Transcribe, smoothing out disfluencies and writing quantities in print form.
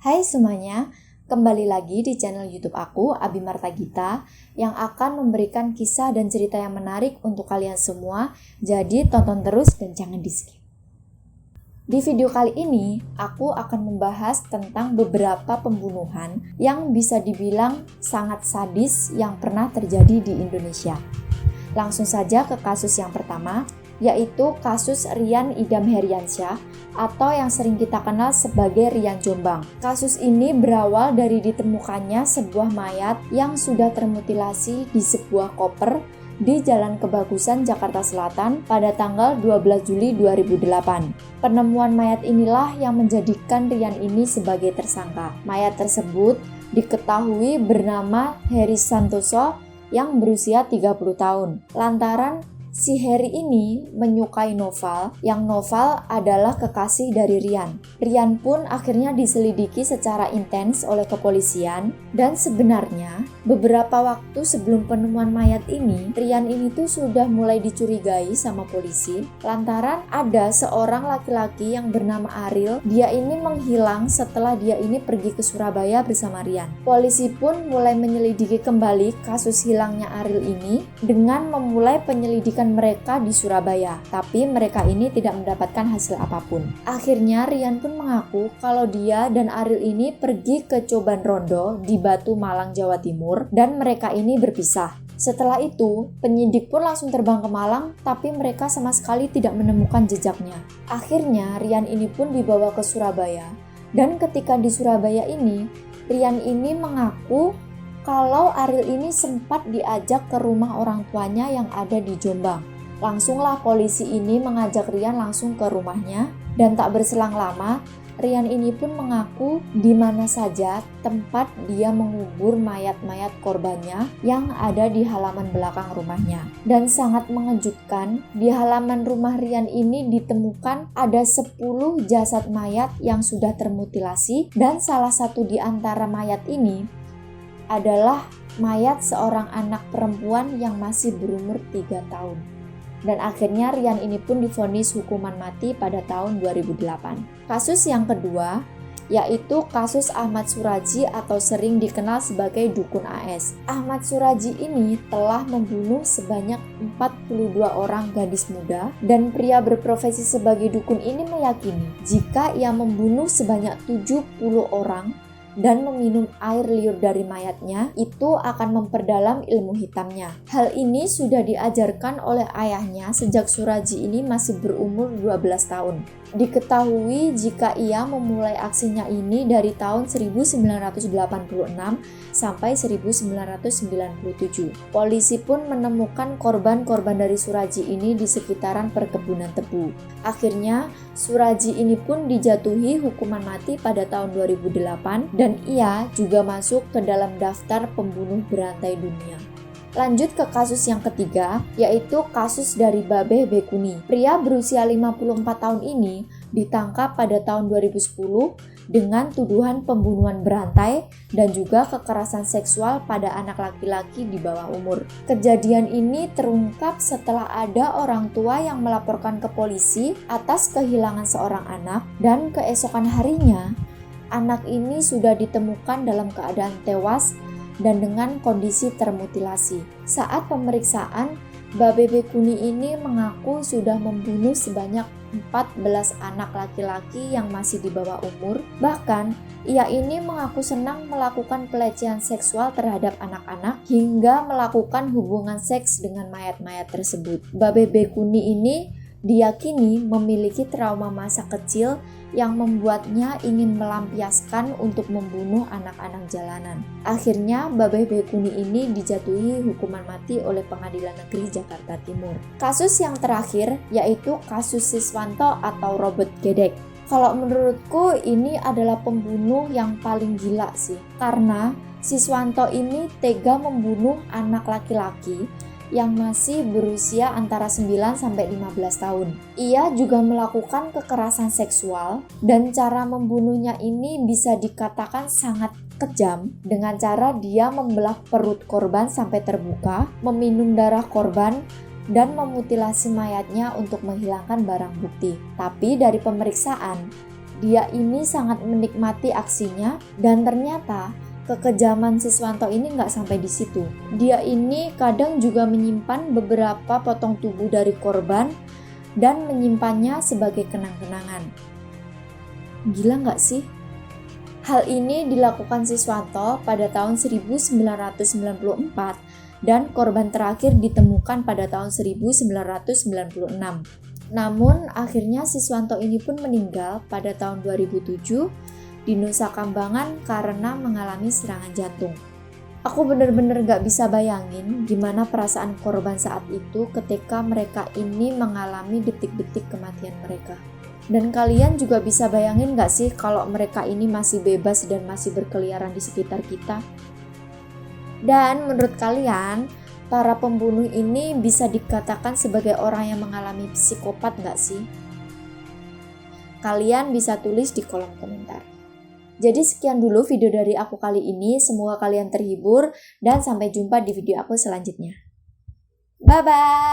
Hai semuanya, kembali lagi di channel YouTube aku, Abi Marta Gita, yang akan memberikan kisah dan cerita yang menarik untuk kalian semua. Jadi tonton terus dan jangan di-skip. Di video kali ini, aku akan membahas tentang beberapa pembunuhan yang bisa dibilang sangat sadis yang pernah terjadi di Indonesia. Langsung saja ke kasus yang pertama, yaitu kasus Rian Idam Heriansyah atau yang sering kita kenal sebagai Rian Jombang. Kasus ini berawal dari ditemukannya sebuah mayat yang sudah termutilasi di sebuah koper di Jalan Kebagusan, Jakarta Selatan pada tanggal 12 Juli 2008. Penemuan mayat inilah yang menjadikan Rian ini sebagai tersangka. Mayat tersebut diketahui bernama Heri Santoso yang berusia 30 tahun. Lantaran si Heri ini menyukai Noval, yang Noval adalah kekasih dari Rian. Rian pun akhirnya diselidiki secara intens oleh kepolisian, dan sebenarnya beberapa waktu sebelum penemuan mayat ini, Rian ini tuh sudah mulai dicurigai sama polisi lantaran ada seorang laki-laki yang bernama Ariel. Dia ini menghilang setelah dia ini pergi ke Surabaya bersama Rian. Polisi pun mulai menyelidiki kembali kasus hilangnya Ariel ini dengan memulai penyelidikan mereka di Surabaya, tapi mereka ini tidak mendapatkan hasil apapun. Akhirnya Rian pun mengaku kalau dia dan Ariel ini pergi ke Coban Rondo di Batu Malang, Jawa Timur, dan mereka ini berpisah. Setelah itu, penyidik pun langsung terbang ke Malang, tapi mereka sama sekali tidak menemukan jejaknya. Akhirnya Rian ini pun dibawa ke Surabaya, dan ketika di Surabaya ini, Rian ini mengaku kalau Ariel ini sempat diajak ke rumah orang tuanya yang ada di Jombang. Langsunglah polisi ini mengajak Rian langsung ke rumahnya, dan tak berselang lama, Rian ini pun mengaku di mana saja tempat dia mengubur mayat-mayat korbannya yang ada di halaman belakang rumahnya. Dan sangat mengejutkan, di halaman rumah Rian ini ditemukan ada 10 jasad mayat yang sudah termutilasi, dan salah satu di antara mayat ini adalah mayat seorang anak perempuan yang masih berumur 3 tahun. Dan akhirnya Rian ini pun divonis hukuman mati pada tahun 2008. Kasus yang kedua yaitu kasus Ahmad Suraji atau sering dikenal sebagai Dukun AS. Ahmad Suraji ini telah membunuh sebanyak 42 orang gadis muda, dan pria berprofesi sebagai dukun ini meyakini jika ia membunuh sebanyak 70 orang dan meminum air liur dari mayatnya, itu akan memperdalam ilmu hitamnya. Hal ini sudah diajarkan oleh ayahnya sejak Suraji ini masih berumur 12 tahun. Diketahui jika ia memulai aksinya ini dari tahun 1986 sampai 1997. Polisi pun menemukan korban-korban dari Suraji ini di sekitaran perkebunan tebu. Akhirnya, Suraji ini pun dijatuhi hukuman mati pada tahun 2008 dan ia juga masuk ke dalam daftar pembunuh berantai dunia. Lanjut ke kasus yang ketiga, yaitu kasus dari Babeh Bekuni. Pria berusia 54 tahun ini ditangkap pada tahun 2010 dengan tuduhan pembunuhan berantai dan juga kekerasan seksual pada anak laki-laki di bawah umur. Kejadian ini terungkap setelah ada orang tua yang melaporkan ke polisi atas kehilangan seorang anak, dan keesokan harinya anak ini sudah ditemukan dalam keadaan tewas dan dengan kondisi termutilasi. Saat pemeriksaan, Babeh Bekuni ini mengaku sudah membunuh sebanyak 14 anak laki-laki yang masih di bawah umur. Bahkan, ia ini mengaku senang melakukan pelecehan seksual terhadap anak-anak hingga melakukan hubungan seks dengan mayat-mayat tersebut. Babeh Bekuni ini diyakini memiliki trauma masa kecil yang membuatnya ingin melampiaskan untuk membunuh anak-anak jalanan. Akhirnya, Babeh Bekuni ini dijatuhi hukuman mati oleh Pengadilan Negeri Jakarta Timur. Kasus yang terakhir yaitu kasus Siswanto atau Robert Gedek. Kalau menurutku ini adalah pembunuh yang paling gila sih, karena Siswanto ini tega membunuh anak laki-laki yang masih berusia antara 9 sampai 15 tahun. Ia juga melakukan kekerasan seksual, dan cara membunuhnya ini bisa dikatakan sangat kejam dengan cara dia membelah perut korban sampai terbuka, meminum darah korban, dan memutilasi mayatnya untuk menghilangkan barang bukti. Tapi dari pemeriksaan, Dia ini sangat menikmati aksinya dan ternyata kekejaman Siswanto ini nggak sampai di situ. Dia ini kadang juga menyimpan beberapa potong tubuh dari korban dan menyimpannya sebagai kenang-kenangan. Gila nggak sih? Hal ini dilakukan Siswanto pada tahun 1994 dan korban terakhir ditemukan pada tahun 1996. Namun akhirnya Siswanto ini pun meninggal pada tahun 2007 di Nusa Kambangan karena mengalami serangan jantung. Aku benar-benar gak bisa bayangin gimana perasaan korban saat itu ketika mereka ini mengalami detik-detik kematian mereka. Dan kalian juga bisa bayangin gak sih kalau mereka ini masih bebas dan masih berkeliaran di sekitar kita? Dan menurut kalian, para pembunuh ini bisa dikatakan sebagai orang yang mengalami psikopat gak sih? Kalian bisa tulis di kolom komentar. Jadi sekian dulu video dari aku kali ini, semoga kalian terhibur dan sampai jumpa di video aku selanjutnya. Bye-bye!